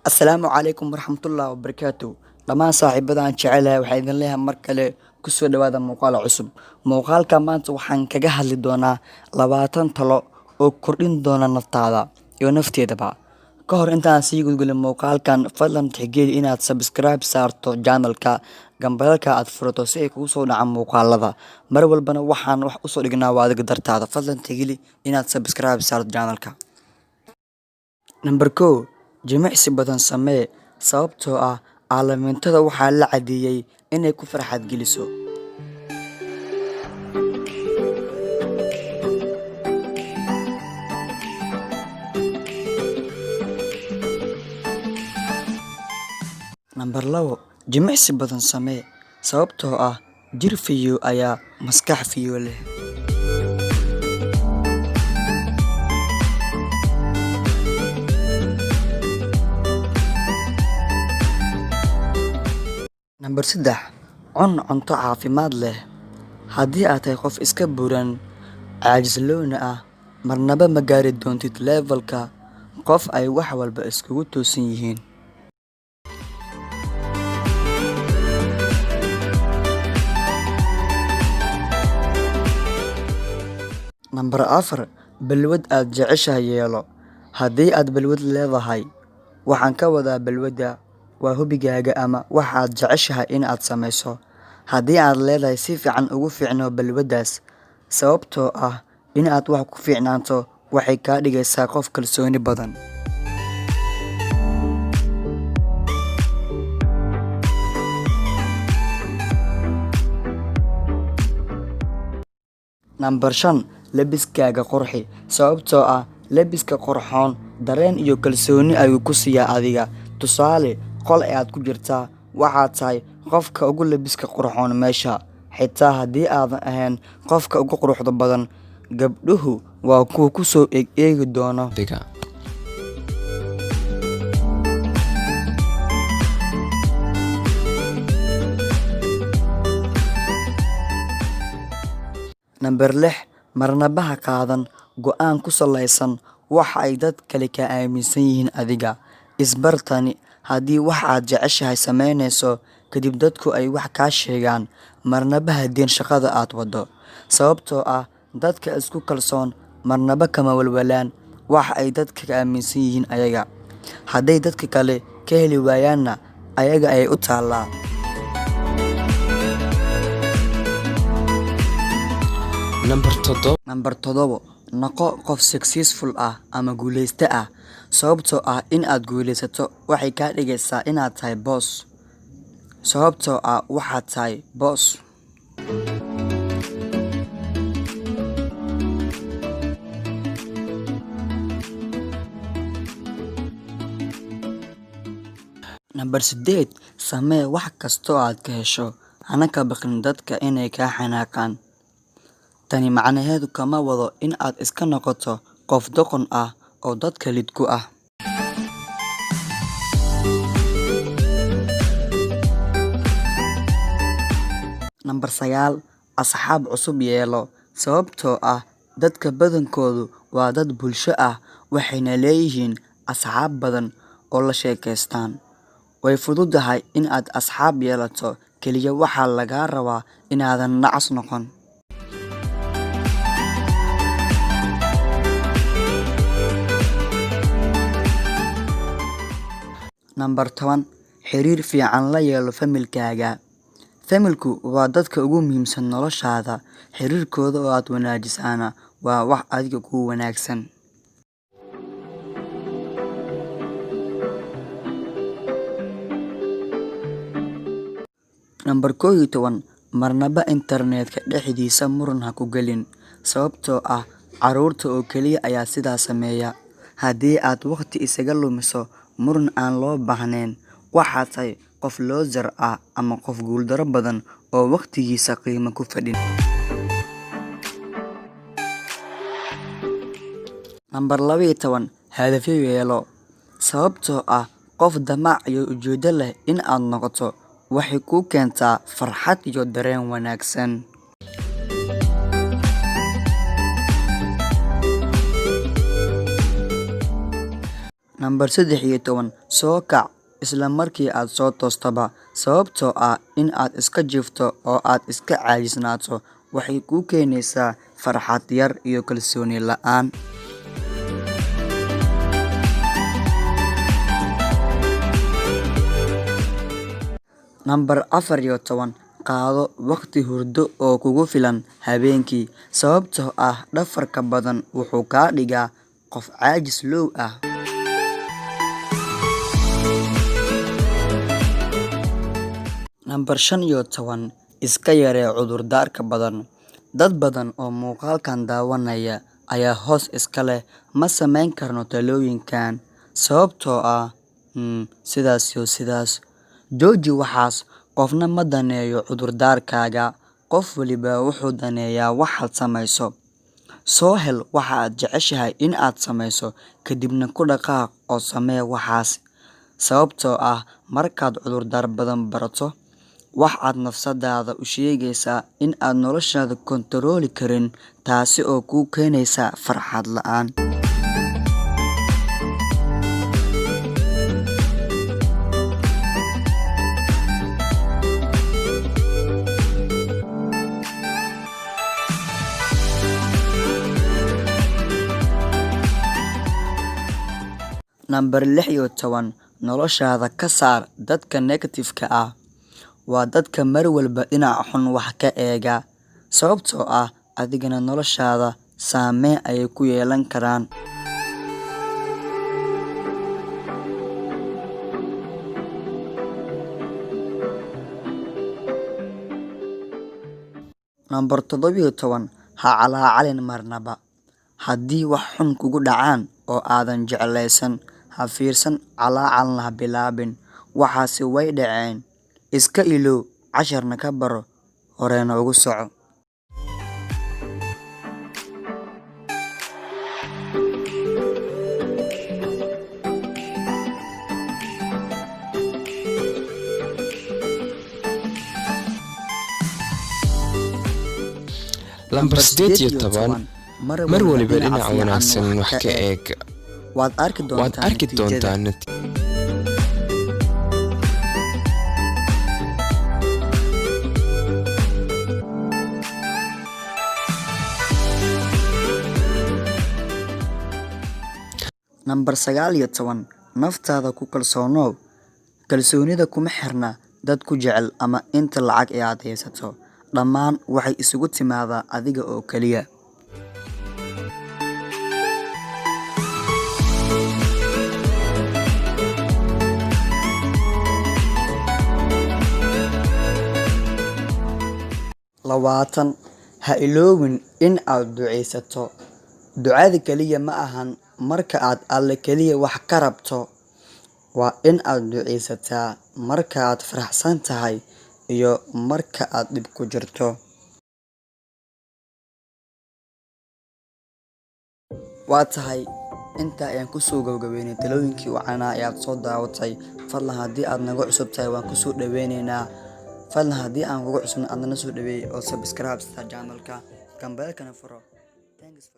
Asalaamu calaykum waraxmatullaahi wabarakaatuh. Dhammaan saaxiibada aan jecelahay waxaa idin leeyahay mar kale ku soo dhawaada muuqaal cusub. Muuqaalka maanta waxaan kaga hadli doonaa 20 talo oo kordhin doona naftaada iyo nafteedaba. Ka hor intaan sii gudbin muuqaalkan, fadlan tixgeli inaad subscribe saarto channelka, gambalka aad furato si ay kugu soo dhacaan muuqaalada. Mar walbana waxaan wax u soo dhignaa waa adiga dartaada. Fadlan tixgeli inaad subscribe saarto channelka. Number 1. Jimicsi badan samee sababtoo ah calaamooyinka waxaa la cadeeyay inay ku farxad geliso. Number 2. Jimicsi badan samee sababtoo ah jir fiyo ayaa maskax fiyo leh. Number 3. Cun cunto caafimaad leh. Haddii aad tahay qof iska buuran, caajisloona ah, marnaba ma gaari doontid levelka qof ay wax walba iskugu toosan yihiin. Number 4. Balwad aad jeceshahay yeelo. Haddii aad balwad leedahay, waxaan ka wadaa balwadda waa hobigaaga ama waxaad jeceshahay in aad samayso. Haddii aad leedahay si fiican ugu fiicnoo balwaddaas, sababtoo ah in aad wax ku fiicnaato waxay kaa dhigaysaa qof kalsooni badan. Number 5. Labiskaaga qurxi sababtoo ah labiska qurxoon dareen iyo kalsooni ayuu ku siiyaa adiga. Tusaale, qol ayaad ku jirtaa, waxaad tahay qofka ugu labiska qurxoon meesha, xitaa haddii aadan ahayn qofka ugu quruxda badan, gabdhuhu waa kuwa ku soo eegi doona. Number 6. Marnaba ha qaadan go'aan ku salaysan waxa ay dad kale ka aaminsan yihiin adiga. Isbartani haddii wax aad jeceshahay samaynayso kadib dadku ay wax kaa sheegaan, marnaba ha diin shaqada aad wado. Sababtoo ah dadka isku kalsoon marnaba kama walwalaan wax ay dadka ka aaminsan yihiin ayaga. Hadday dadka kale ka heli waayaanna ayaga ayay u taallaa. Number 7. Noqo qof successful ah ama guuleyste ah. Sababtoo ah in aad guuleysato waxay kaa dhigaysaa inaad tahay boss. Sababtoo ah waxaad tahay boss. Number 8. Samee wax kastoo aad ka hesho, hana ka baqin dadka inay kaa xanaaqaan. Tani macnaheedu kama wado in aad iska noqoto qof doqon ah oo dadka lid ku ah. Number 9. Asxaab cusub yeelo sababtoo ah dadka badankoodu waa dad bulsho ah, waxayna leeyihiin asxaab badan oo la sheekaystaan. Way fududahay in aad asxaab yeelato, kaliya waxaa lagaa rabaa inaadan nacas noqon. Number 10. Xiriir fiican la yeelo familkaaga. Familku waa dadka ugu muhiimsan noloshaada. Xiriirkooda oo aad wanaajisaana waa wax adiga ku wanaagsan. Number 11. Marnaba internetka dhexdiisa muran ha ku gelin. Sababtoo ah carruurta oo keliya ayaa sidaa sameeya. Haddii aad waqti isaga lumiso muran aan loo baahnayn, waxaad tahay qof loser ah ama qof guuldaro badan oo waqtigiisa qiimo ku fadhin. Number 12. Hadafyo yeelo sababtoo ah qof damac iyo ujeedo leh in aad noqoto waxay kuu keentaa farxad iyo dareen wanaagsan. Nambar 13 soo kac isla markii aad soo toostaba, sababtoo ah in aad iska jiifto oo aad iska caajisnaato waxay kuu keenaysaa farxad yar iyo kalsooni la'aan. Nambar 14 qaado waqti hurdo oo kugu filan habeenkii, sababtoo ah dhafarka badan wuxuu kaa dhigaa qof caajis low ah. Nambar 15 iska yaree cudurdaarka badan. Dad badan oo muuqaalkan daawanaya ayaa hoos iska leh ma samayn karno talooyinkan sababtoo ah sidaas iyo sidaas. Jooji waxaas, qofna ma daneeyo cudurdaarkaaga, qof waliba wuxuu daneeyaa waxaad samayso. Soo hel waxa aad jeceshahay in aad samayso, kadibna ku dhaqaaq oo samee waxaas. Sababtoo ah markaad cudurdaar badan barato, waxaad nafsadaada u sheegaysaa in aad noloshaada kontarooli karin, taasi oo kuu keenaysa farxad la'aan. Nambar 16 noloshaada ka saar dadka negative-ka ah. Waa dadka mar walba dhinaca xun wax ka eega, sababtoo ah adigana noloshaada saameyn ayay ku yeelan karaan. Nambar 17 ha calaacalin marnaba. Haddii wax xun kugu dhacaan oo aadan jeclaysan, ha fiirsan calaacalna ha bilaabin. Waxaasi way dhaceen. Iska ilow, casharna ka baro, horena ugu soco. Lambar 18 mar waliba dhinaca wanaagsan wax ka eeg. Waad arki doontaa Nambar 19 naftaada ku kalsoonow. Kalsoonida kuma xirna dad ku jecel ama inta lacag ee aad haysato. Dhammaan waxay isugu timaadaa adiga oo kaliya. Labaatan ha iloowin in aad duceysato. Ducada kaliya ma ahan marka aad Alle kaliya wax ka rabto. Waa in aad duceysataa marka aad faraxsan tahay iyo marka aad dhib ku jirto. Waa tahay inta ayaan kusoo gabagabeynay talooyinkii wacanaa ee aad soo daawatay. Fadlan haddii aad naga cusub tahay waan kusoo dhaweyneynaa. Fadlan haddii aan kugu cusubna aad nala soo dhaweey oo subscribe sita channelka, kambeelkana furo. Thanks for